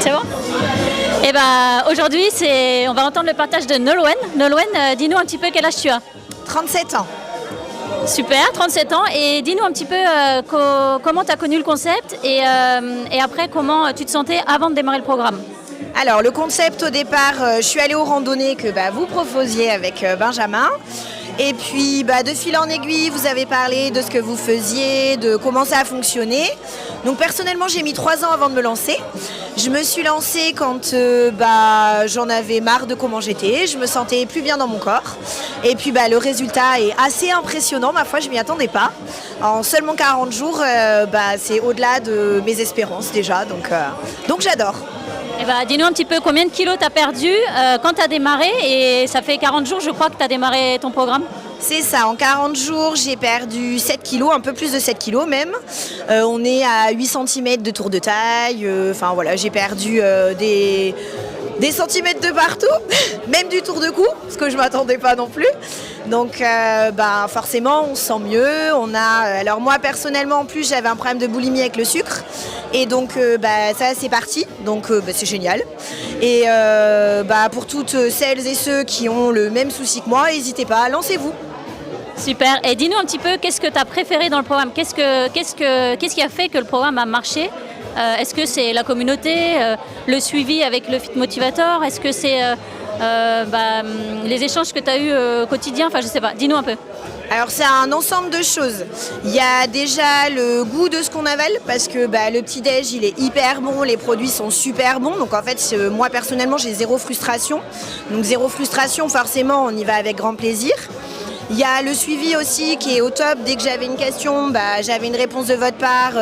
C'est bon? Et aujourd'hui, on va entendre le partage de Nolwenn. Nolwenn, dis-nous un petit peu quel âge tu as. 37 ans. Super, 37 ans. Et dis-nous un petit peu comment tu as connu le concept et après comment tu te sentais avant de démarrer le programme. Alors le concept au départ, je suis allée aux randonnées que vous proposiez avec Benjamin. Et puis de fil en aiguille, vous avez parlé de ce que vous faisiez, de comment ça a fonctionné. Donc personnellement, j'ai mis 3 ans avant de me lancer. Je me suis lancée quand j'en avais marre de comment j'étais. Je me sentais plus bien dans mon corps. Et puis le résultat est assez impressionnant. Ma foi, je m'y attendais pas. En seulement 40 jours, c'est au-delà de mes espérances déjà. Donc j'adore. Dis-nous un petit peu combien de kilos tu as perdu quand tu as démarré, et ça fait 40 jours je crois que tu as démarré ton programme. C'est ça, en 40 jours j'ai perdu 7 kilos, un peu plus de 7 kilos même. On est à 8 cm de tour de taille, j'ai perdu des centimètres de partout, même du tour de cou, ce que je ne m'attendais pas non plus. Donc forcément on se sent mieux. Alors moi personnellement en plus j'avais un problème de boulimie avec le sucre. Et donc ça c'est parti, donc c'est génial. Et pour toutes celles et ceux qui ont le même souci que moi, n'hésitez pas, lancez-vous. Super, et dis-nous un petit peu qu'est-ce que tu as préféré dans le programme, qu'est-ce qui a fait que le programme a marché? Est-ce que c'est la communauté, le suivi avec le Fit Motivator? Est-ce que c'est les échanges que tu as eus au quotidien? Enfin, je sais pas, dis-nous un peu. Alors c'est un ensemble de choses. Il y a déjà le goût de ce qu'on avale parce que le petit-déj il est hyper bon, les produits sont super bons. Donc en fait moi personnellement j'ai zéro frustration. Donc zéro frustration, forcément on y va avec grand plaisir. Il y a le suivi aussi qui est au top. Dès que j'avais une question, j'avais une réponse de votre part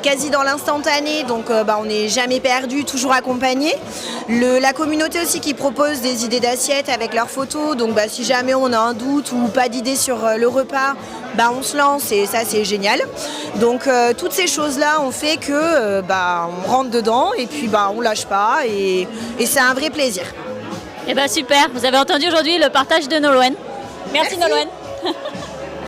quasi dans l'instantané. Donc on n'est jamais perdu, toujours accompagné. La communauté aussi qui propose des idées d'assiettes avec leurs photos. Donc si jamais on a un doute ou pas d'idée sur le repas, on se lance et ça c'est génial. Donc toutes ces choses-là ont fait que on rentre dedans et puis on lâche pas et c'est un vrai plaisir. Et super, vous avez entendu aujourd'hui le partage de Nolwenn. Merci Nolwenn.